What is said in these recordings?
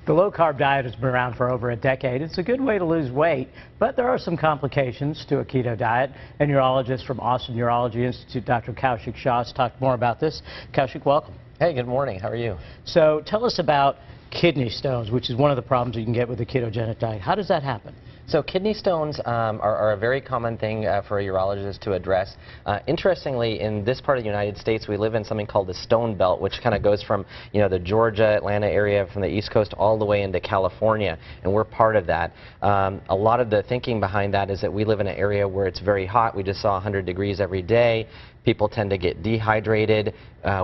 The low-carb diet has been around for over a decade. It's a good way to lose weight, but there are some complications to a keto diet. And urologist from Austin Urology Institute, Dr. Koushik Shah, has talked more about this. Koushik, welcome. Hey, good morning. How are you? So tell us about kidney stones, which is one of the problems you can get with the ketogenic diet. How does that happen? So kidney stones are a very common thing for a urologist to address. Interestingly, in this part of the United States, we live in something called the Stone Belt, which kind of goes from, the Georgia, Atlanta area, from the East Coast all the way into California, and we're part of that. A lot of the thinking behind that is that we live in an area where it's very hot. We just saw 100 degrees every day. People tend to get dehydrated.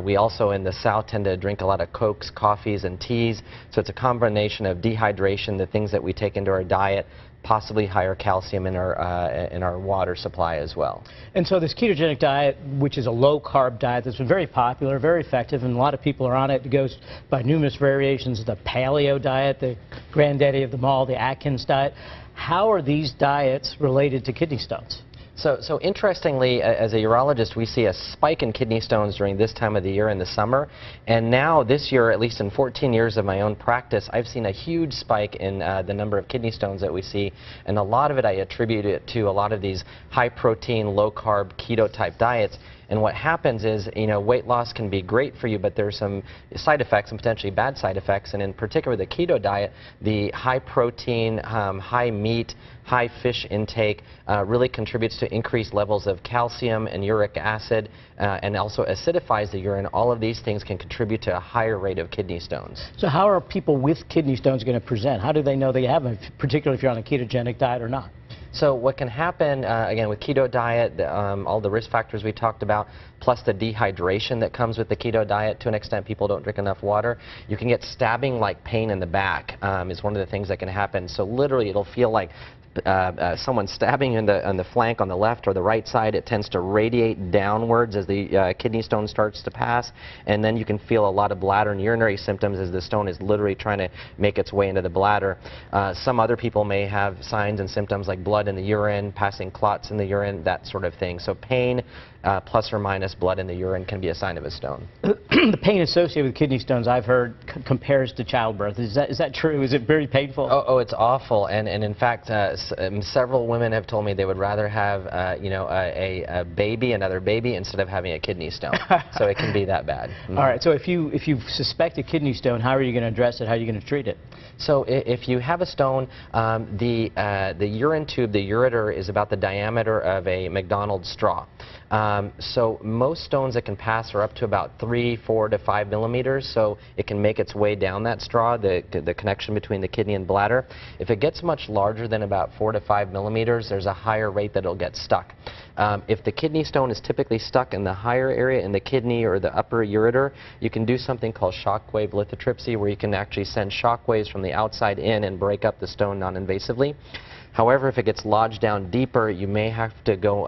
We also in the South tend to drink a lot of Cokes, coffees, and teas. So it's a combination of dehydration, the things that we take into our diet, possibly higher calcium in our water supply as well. And so this ketogenic diet, which is a low-carb diet that's been very popular, very effective, and a lot of people are on it. It goes by numerous variations, the paleo diet, the granddaddy of them all, the Atkins diet. How are these diets related to kidney stones? So interestingly, as a urologist, we see a spike in kidney stones during this time of the year in the summer. And now this year, at least in 14 years of my own practice, I've seen a huge spike in the number of kidney stones that we see. And a lot of it I attribute it to a lot of these high-protein, low-carb, keto-type diets. And what happens is, weight loss can be great for you, but there's some side effects and potentially bad side effects. And in particular, the keto diet, the high protein, high meat, high fish intake really contributes to increased levels of calcium and uric acid and also acidifies the urine. All of these things can contribute to a higher rate of kidney stones. So how are people with kidney stones going to present? How do they know they have them, particularly if you're on a ketogenic diet or not? So what can happen, again, with keto diet, all the risk factors we talked about, plus the dehydration that comes with the keto diet. To an extent, people don't drink enough water. You can get stabbing-like pain in the back is one of the things that can happen. So literally, it'll feel like someone stabbing you on the flank on the left or the right side. It tends to radiate downwards as the kidney stone starts to pass, and then you can feel a lot of bladder and urinary symptoms as the stone is literally trying to make its way into the bladder. Some other people may have signs and symptoms like blood in the urine, passing clots in the urine, that sort of thing. So pain plus or minus blood in the urine can be a sign of a stone. The pain associated with kidney stones, I've heard, compares to childbirth. Is that true? Is it very painful? Oh, it's awful. And in fact, several women have told me they would rather have, a baby, another baby, instead of having a kidney stone. So it can be that bad. All right. So if you suspect a kidney stone, how are you going to address it? How are you going to treat it? So if you have a stone, the urine tube, the ureter, is about the diameter of a McDonald's straw. So most stones that can pass are up to about 3, 4 to 5 millimeters, so it can make its way down that straw, the connection between the kidney and bladder. If it gets much larger than about 4 to 5 millimeters, there's a higher rate that it'll get stuck. If the kidney stone is typically stuck in the higher area in the kidney or the upper ureter, you can do something called shockwave lithotripsy, where you can actually send shockwaves from the outside in and break up the stone non-invasively. However, if it gets lodged down deeper, you may have to go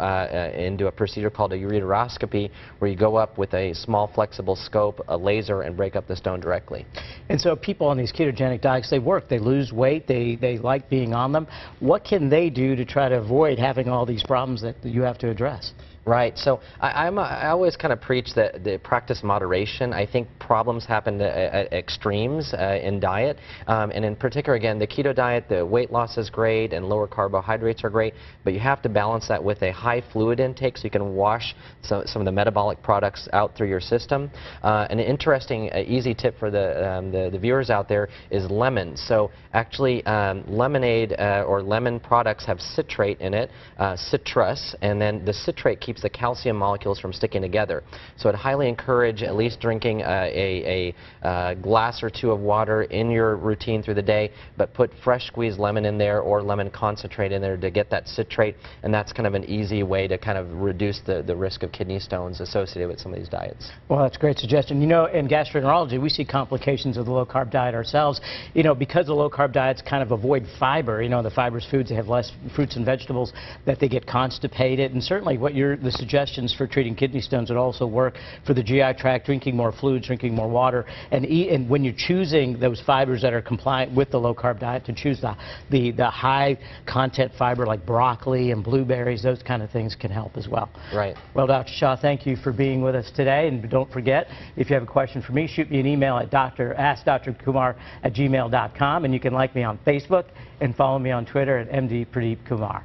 into a procedure called a ureteroscopy, where you go up with a small flexible scope, a laser, and break up the stone directly. And so people on these ketogenic diets, they work, they lose weight, they like being on them. What can they do to try to avoid having all these problems that you have to address? Right. So I always kind of preach that the practice moderation. I think problems happen at extremes in diet, and in particular, again, the keto diet, the weight loss is great and lower carbohydrates are great, but you have to balance that with a high fluid intake so you can wash some of the metabolic products out through your system. An interesting, easy tip for the viewers out there is lemon. So actually, lemonade or lemon products have citrate in it, citrus, and then the citrate keeps the calcium molecules from sticking together. So I'd highly encourage at least drinking a glass or two of water in your routine through the day, but put fresh squeezed lemon in there or lemon concentrate in there to get that citrate, and that's kind of an easy way to kind of reduce the risk of kidney stones associated with some of these diets. Well, that's a great suggestion. In gastroenterology, we see complications of the low-carb diet ourselves. Because the low-carb diets kind of avoid fiber, the fibrous foods, they have less fruits and vegetables, that they get constipated, and certainly what you're the suggestions for treating kidney stones would also work for the GI tract, drinking more fluids, drinking more water, and when you're choosing those fibers that are compliant with the low-carb diet, to choose the high-content fiber like broccoli and blueberries. Those kind of things can help as well. Right. Well, Dr. Shah, thank you for being with us today, and don't forget, if you have a question for me, shoot me an email at askdrkumar@gmail.com, and you can like me on Facebook and follow me on Twitter at MD Pradeep Kumar.